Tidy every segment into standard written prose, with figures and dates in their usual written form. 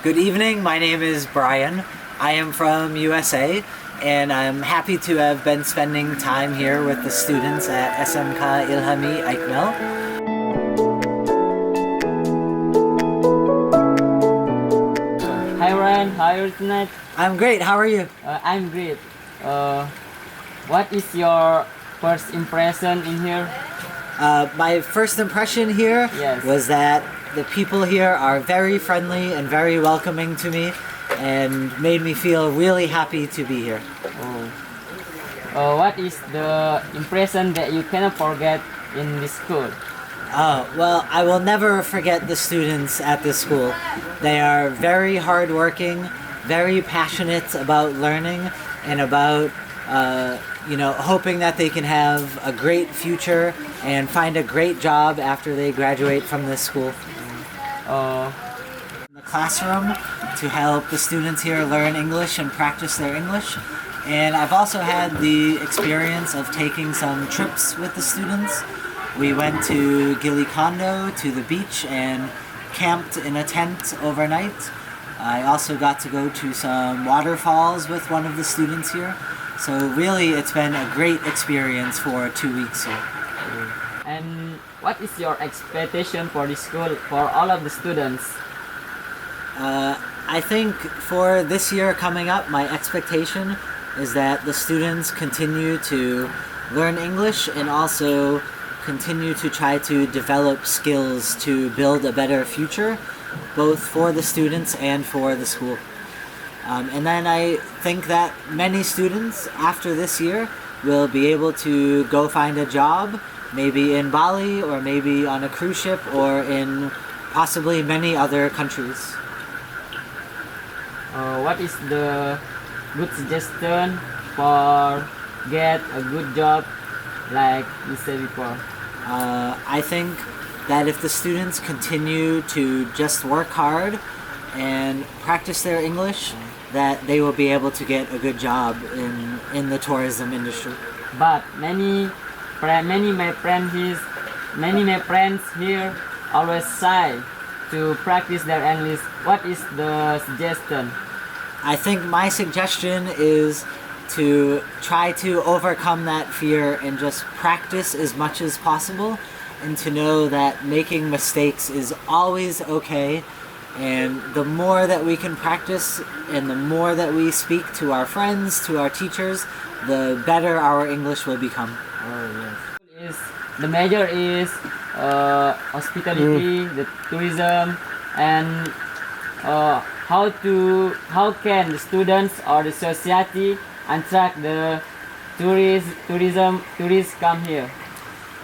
Good evening, my name is Brian. I am from USA and I'm happy to have been spending time here with the students at Smk Ilhami Aikmel. Hi Ryan, how are you tonight? I'm great, how are you? I'm great. What is your first impression in here? My first impression here Yes. was that the people here are very friendly and very welcoming to me and made me feel really happy to be here. What is the impression that you cannot forget in this school? Well, I will never forget the students at this school. They are very hardworking, very passionate about learning and about hoping that they can have a great future and find a great job after they graduate from this school. In the classroom to help the students here learn English and practice their English. And I've also had the experience of taking some trips with the students. We went to Gilikondo, to the beach, and camped in a tent overnight. I also got to go to some waterfalls with one of the students here. So really, it's been a great experience for 2 weeks here. And what is your expectation for this school for all of the students? I think for this year coming up, my expectation is that the students continue to learn English and also continue to try to develop skills to build a better future, both for the students and for the school. And then I think that many students after this year will be able to go find a job, maybe in Bali or maybe on a cruise ship or in possibly many other countries. What is the good suggestion for get a good job like you said before? I think that if the students continue to just work hard and practice their English, that they will be able to get a good job in the tourism industry. But many my friends here always shy to practice their English. What is the suggestion? I think my suggestion is to try to overcome that fear and just practice as much as possible and to know that making mistakes is always okay. And the more that we can practice and the more that we speak to our friends, to our teachers, the better our English will become. Yes. The major is hospitality, the tourism, and how can the students or the society attract the tourists come here?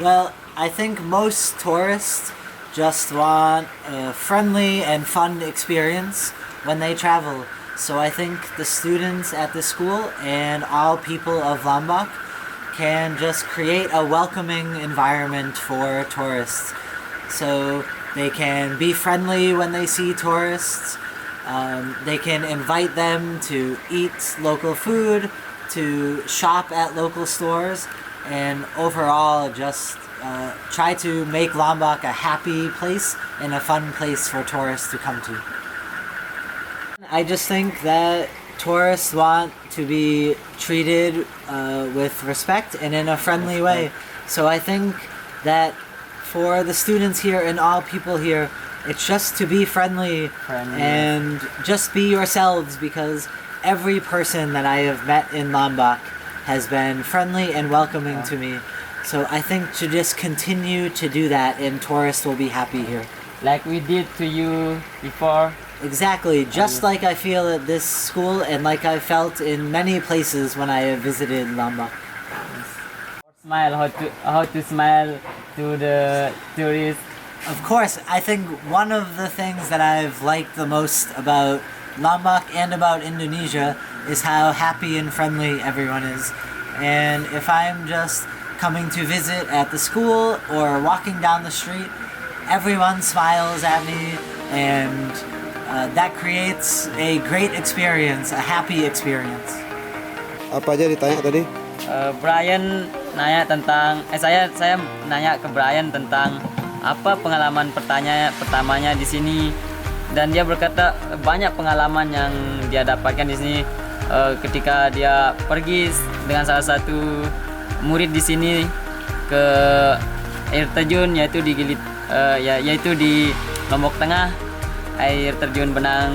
Well, I think most tourists just want a friendly and fun experience when they travel. So I think the students at the school and all people of Lombok can just create a welcoming environment for tourists. So they can be friendly when they see tourists. They can invite them to eat local food, to shop at local stores, and overall just try to make Lombok a happy place and a fun place for tourists to come to. I just think that tourists want to be treated with respect and in a friendly way. So I think that for the students here and all people here, it's just to be friendly and just be yourselves, because every person that I have met in Lombok has been friendly and welcoming to me. So I think to just continue to do that and tourists will be happy here. Like we did to you before. Exactly, just like I feel at this school and like I felt in many places when I have visited Lombok. Smile, how to smile to the tourists. Of course, I think one of the things that I've liked the most about Lombok and about Indonesia is how happy and friendly everyone is. And if I'm just coming to visit at the school or walking down the street, everyone smiles at me, and that creates a great experience, a happy experience. Apa aja ditanya tadi? Brian nanya tentang saya nanya ke Brian tentang apa pengalaman pertamanya di sini, dan dia berkata banyak pengalaman yang dia dapatkan di sini ketika dia pergi dengan salah satu murid di sini ke air terjun yaitu yaitu di Lombok Tengah, air terjun benang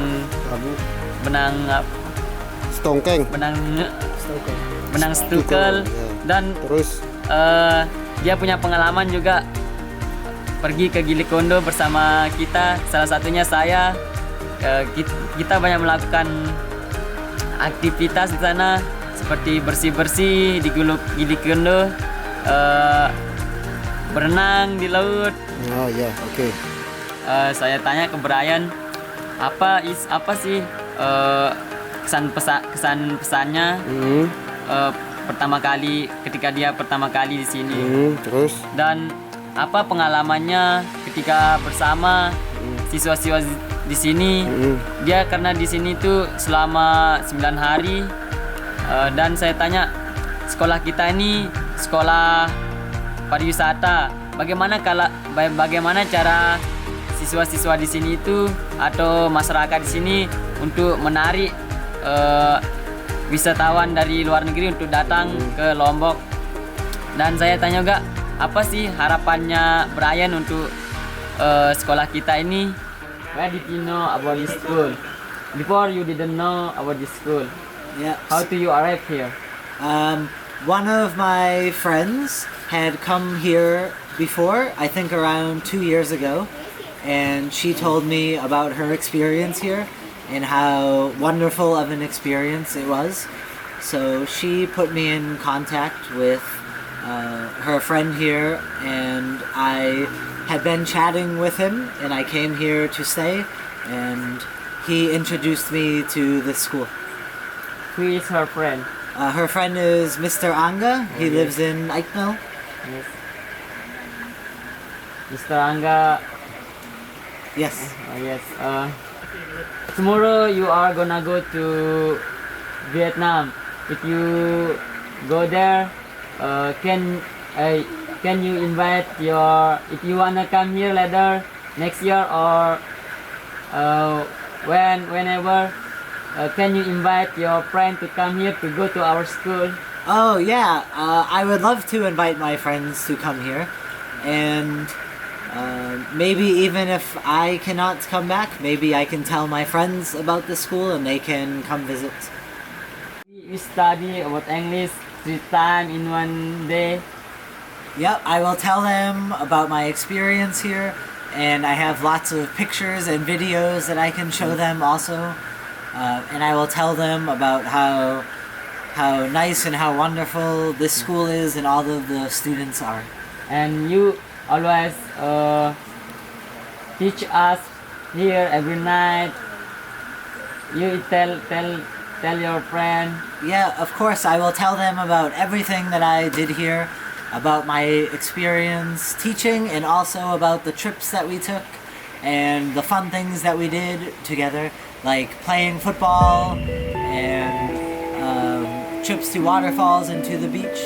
Stongkeng. benang stukel Ya. dan Terus dia punya pengalaman juga pergi ke Gili Kondo bersama kita, salah satunya saya. Kita banyak melakukan aktivitas di sana seperti bersih-bersih di Gili Kondo, berenang di laut. oh ya, oke. Saya tanya ke Brian apa sih kesan pesannya ketika dia pertama kali di sini, Terus dan apa pengalamannya ketika bersama siswa-siswa di sini. Dia karena di sini tuh selama 9 hari, dan saya tanya sekolah kita ini sekolah pariwisata, bagaimana cara siswa-siswa di sini itu atau masyarakat di sini untuk menarik wisatawan dari luar negeri untuk datang ke Lombok. Dan saya tanya juga apa sih harapannya Brian untuk sekolah kita ini. Where did you know about this school? Before you didn't know about this school. Yeah. How do you arrive here? One of my friends had come here before, I think around 2 years ago, and she told me about her experience here and how wonderful of an experience it was. So she put me in contact with her friend here, and I had been chatting with him, and I came here to stay, and he introduced me to the school. Who is her friend? Her friend is Mr. Anga. He lives in Aikmel. Yes. Mr. Angga. Yes. Yes. Tomorrow you are gonna go to Vietnam. If you go there, can you invite if you wanna come here later next year or whenever, can you invite your friend to come here to go to our school? Oh yeah, I would love to invite my friends to come here, and maybe even if I cannot come back, maybe I can tell my friends about the school and they can come visit. We study about English 3 times in one day. Yep, I will tell them about my experience here, and I have lots of pictures and videos that I can show them also, and I will tell them about how nice and how wonderful this school is and all of the students are. And you always teach us here every night. You tell your friend. Yeah, of course, I will tell them about everything that I did here, about my experience teaching, and also about the trips that we took and the fun things that we did together, like playing football and trips to waterfalls and to the beach.